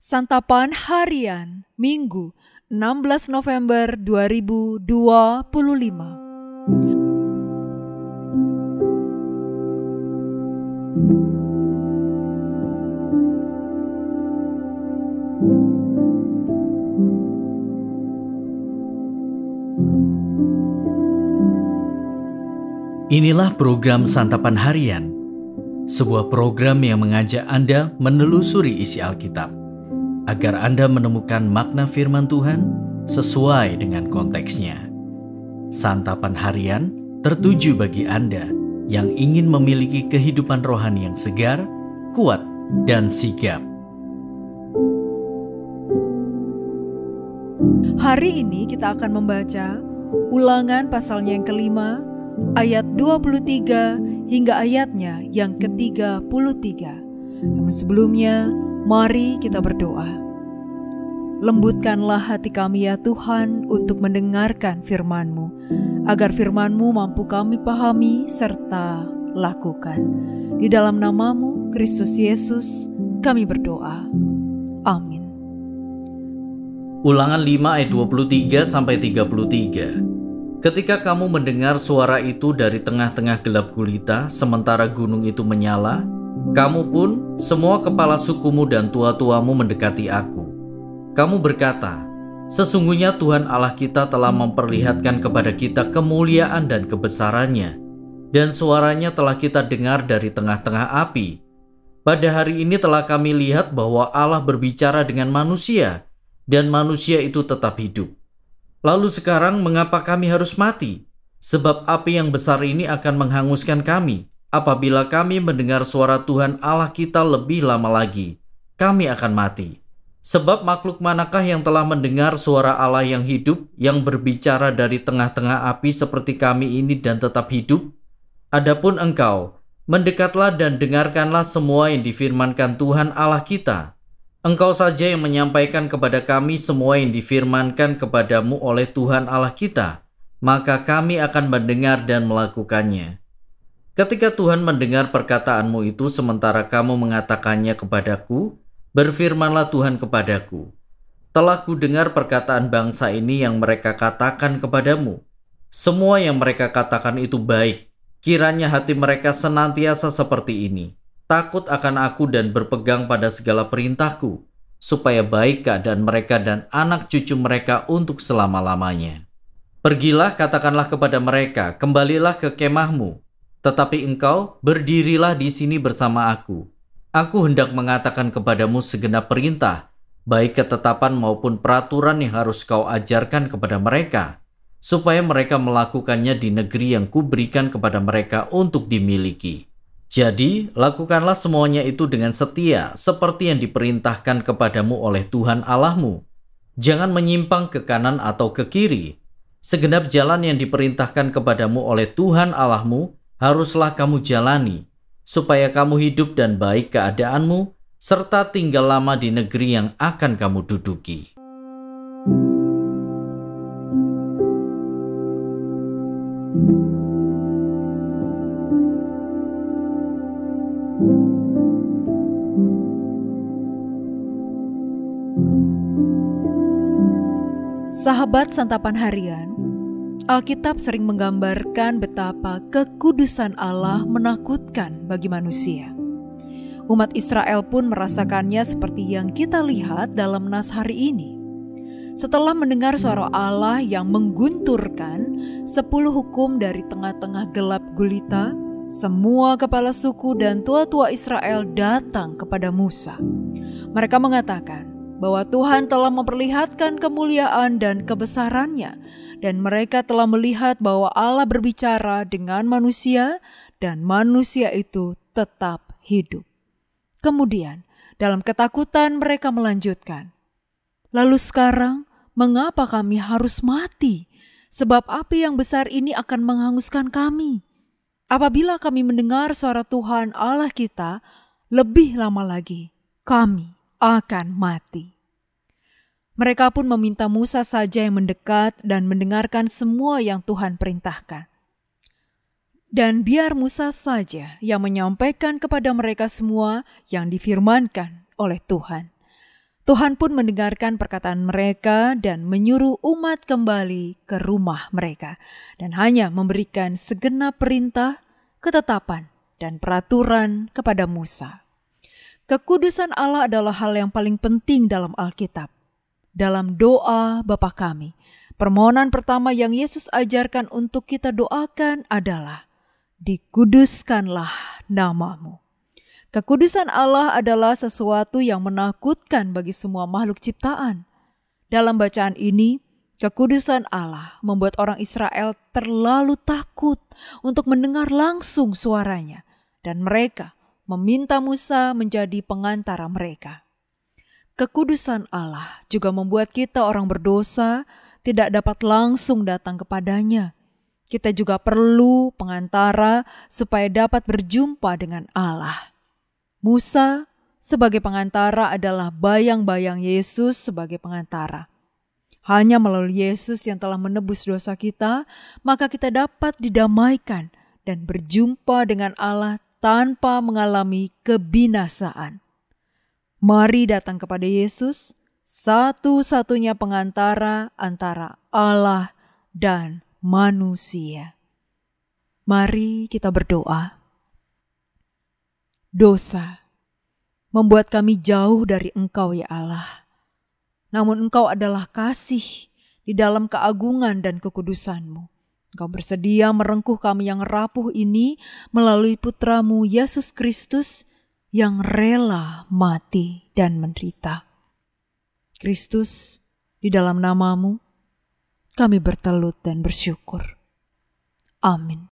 Santapan Harian Minggu 16 November 2025. Inilah program Santapan Harian, sebuah program yang mengajak Anda menelusuri isi Alkitab, agar Anda menemukan makna firman Tuhan sesuai dengan konteksnya. Santapan Harian tertuju bagi Anda yang ingin memiliki kehidupan rohani yang segar, kuat, dan sigap. Hari ini kita akan membaca Ulangan pasalnya yang kelima, ayat 23 hingga ayatnya yang ke-33. Namun sebelumnya, mari kita berdoa. Lembutkanlah hati kami ya Tuhan untuk mendengarkan firman-Mu, agar firman-Mu mampu kami pahami serta lakukan. Di dalam nama-Mu, Kristus Yesus, kami berdoa. Amin. Ulangan 5 ayat 23-33. Ketika kamu mendengar suara itu dari tengah-tengah gelap gulita, sementara gunung itu menyala, kamu pun, semua kepala sukumu dan tua-tuamu mendekati aku. Kamu berkata, sesungguhnya Tuhan Allah kita telah memperlihatkan kepada kita kemuliaan dan kebesarannya, dan suaranya telah kita dengar dari tengah-tengah api. Pada hari ini telah kami lihat bahwa Allah berbicara dengan manusia, dan manusia itu tetap hidup. Lalu sekarang mengapa kami harus mati? Sebab api yang besar ini akan menghanguskan kami. Apabila kami mendengar suara Tuhan Allah kita lebih lama lagi, kami akan mati. Sebab makhluk manakah yang telah mendengar suara Allah yang hidup, yang berbicara dari tengah-tengah api seperti kami ini dan tetap hidup? Adapun engkau, mendekatlah dan dengarkanlah semua yang difirmankan Tuhan Allah kita. Engkau saja yang menyampaikan kepada kami semua yang difirmankan kepadamu oleh Tuhan Allah kita, maka kami akan mendengar dan melakukannya. Ketika Tuhan mendengar perkataanmu itu sementara kamu mengatakannya kepadaku, berfirmanlah Tuhan kepadaku, telah kudengar perkataan bangsa ini yang mereka katakan kepadamu. Semua yang mereka katakan itu baik, kiranya hati mereka senantiasa seperti ini, takut akan aku dan berpegang pada segala perintahku, supaya baik keadaan mereka dan anak cucu mereka untuk selama-lamanya. Pergilah, katakanlah kepada mereka, kembalilah ke kemahmu, tetapi engkau berdirilah di sini bersama aku. Aku hendak mengatakan kepadamu segenap perintah, baik ketetapan maupun peraturan yang harus kau ajarkan kepada mereka, supaya mereka melakukannya di negeri yang kuberikan kepada mereka untuk dimiliki. Jadi, lakukanlah semuanya itu dengan setia, seperti yang diperintahkan kepadamu oleh Tuhan Allahmu. Jangan menyimpang ke kanan atau ke kiri. Segenap jalan yang diperintahkan kepadamu oleh Tuhan Allahmu, haruslah kamu jalani, supaya kamu hidup dan baik keadaanmu, serta tinggal lama di negeri yang akan kamu duduki. Sahabat Santapan Harian, Alkitab sering menggambarkan betapa kekudusan Allah menakutkan bagi manusia. Umat Israel pun merasakannya seperti yang kita lihat dalam nas hari ini. Setelah mendengar suara Allah yang menggunturkan 10 hukum dari tengah-tengah gelap gulita, semua kepala suku dan tua-tua Israel datang kepada Musa. Mereka mengatakan bahwa Tuhan telah memperlihatkan kemuliaan dan kebesarannya, dan mereka telah melihat bahwa Allah berbicara dengan manusia, dan manusia itu tetap hidup. Kemudian, dalam ketakutan mereka melanjutkan, lalu sekarang, mengapa kami harus mati? Sebab api yang besar ini akan menghanguskan kami. Apabila kami mendengar suara Tuhan Allah kita, lebih lama lagi, kami akan mati. Mereka pun meminta Musa saja yang mendekat dan mendengarkan semua yang Tuhan perintahkan. Dan biar Musa saja yang menyampaikan kepada mereka semua yang difirmankan oleh Tuhan. Tuhan pun mendengarkan perkataan mereka dan menyuruh umat kembali ke rumah mereka dan hanya memberikan segenap perintah, ketetapan, dan peraturan kepada Musa. Kekudusan Allah adalah hal yang paling penting dalam Alkitab. Dalam doa Bapa kami, permohonan pertama yang Yesus ajarkan untuk kita doakan adalah, dikuduskanlah namamu. Kekudusan Allah adalah sesuatu yang menakutkan bagi semua makhluk ciptaan. Dalam bacaan ini, kekudusan Allah membuat orang Israel terlalu takut untuk mendengar langsung suaranya, dan mereka meminta Musa menjadi pengantara mereka. Kekudusan Allah juga membuat kita orang berdosa tidak dapat langsung datang kepadanya. Kita juga perlu pengantara supaya dapat berjumpa dengan Allah. Musa sebagai pengantara adalah bayang-bayang Yesus sebagai pengantara. Hanya melalui Yesus yang telah menebus dosa kita, maka kita dapat didamaikan dan berjumpa dengan Allah tanpa mengalami kebinasaan. Mari datang kepada Yesus, satu-satunya pengantara antara Allah dan manusia. Mari kita berdoa. Dosa membuat kami jauh dari Engkau, ya Allah. Namun Engkau adalah kasih di dalam keagungan dan kekudusan-Mu. Engkau bersedia merengkuh kami yang rapuh ini melalui Putra-Mu Yesus Kristus yang rela mati dan menderita. Kristus, di dalam nama-Mu kami bertelut dan bersyukur. Amin.